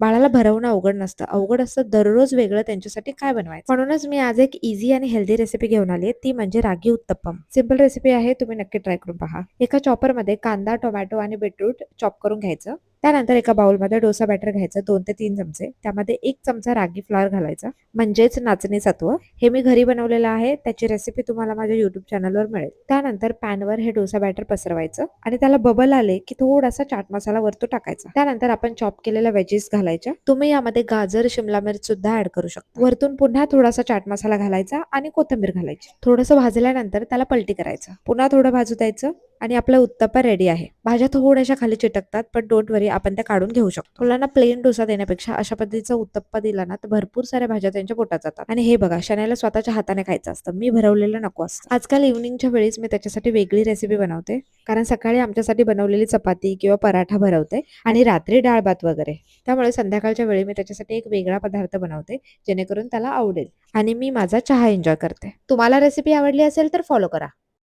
बाळाला भरवणं अवघड नसतं. अवघड असतं दररोज वेगळं त्यांच्यासाठी काय बनवायचं. म्हणूनच मी आज एक इझी आणि हेल्दी रेसिपी घेऊन आली आहे. ती म्हणजे रागी उत्तप्पम. सिंपल रेसिपी आहे. तुम्ही नक्की ट्राय करून पहा. एका चॉपरमध्ये कांदा, टोमॅटो आणि बीटरूट चॉप करून घ्यायचं. त्यानंतर एका बाउलमध्ये डोसा बॅटर घ्यायचं 2 ते 3 चमचे. त्यामध्ये 1 चमचा रागी फ्लोअर घालायचा म्हणजेच नाचणी सत्व. हे मी घरी बनवलेलं आहे. त्याची रेसिपी तुम्हाला माझ्या YouTube चॅनलवर मिळेल. त्यानंतर पॅनवर हे डोसा बॅटर पसरवायचं आणि त्याला बबल आले की थोडासा चाट मसाला वरतून टाकायचा. त्यानंतर आपण चॉप केलेल्या वेजेस घालायच्या. तुम्ही यामध्ये गाजर, शिमला मिर्च सुद्धा ऍड करू शकता. वरतून पुन्हा थोडासा चाट मसाला घालायचा आणि कोथिंबीर घालायची. थोडंसं भाजल्यानंतर त्याला पलटी करायचं. पुन्हा थोडं भाजू द्यायचं आणि आपला उत्तप्पा रेडी आहे. भाज्या थोड्याशा खाली चिटकतात पण डोंट वरी, आपण त्या काढून घेऊ शकतो. मुलांना प्लेन डोसा देण्यापेक्षा अशा पद्धतीचा उत्तप्पा दिला ना तर भरपूर साऱ्या भाज्या त्यांच्या पोटात जातात. आणि हे बघा, शनायला स्वतःच्या हाताने खायचं असतं, मी भरवलेलं नको असतं. आजकाल इव्हनिंगच्या वेळेस मी त्याच्यासाठी वेगळी रेसिपी बनवते, कारण सकाळी आमच्यासाठी बनवलेली चपाती किंवा पराठा भरवते आणि रात्री डाळ भात वगैरे. त्यामुळे संध्याकाळच्या वेळी मी त्याच्यासाठी एक वेगळा पदार्थ बनवते जेणेकरून त्याला आवडेल आणि मी माझा चहा एन्जॉय करते. तुम्हाला रेसिपी आवडली असेल तर फॉलो करा.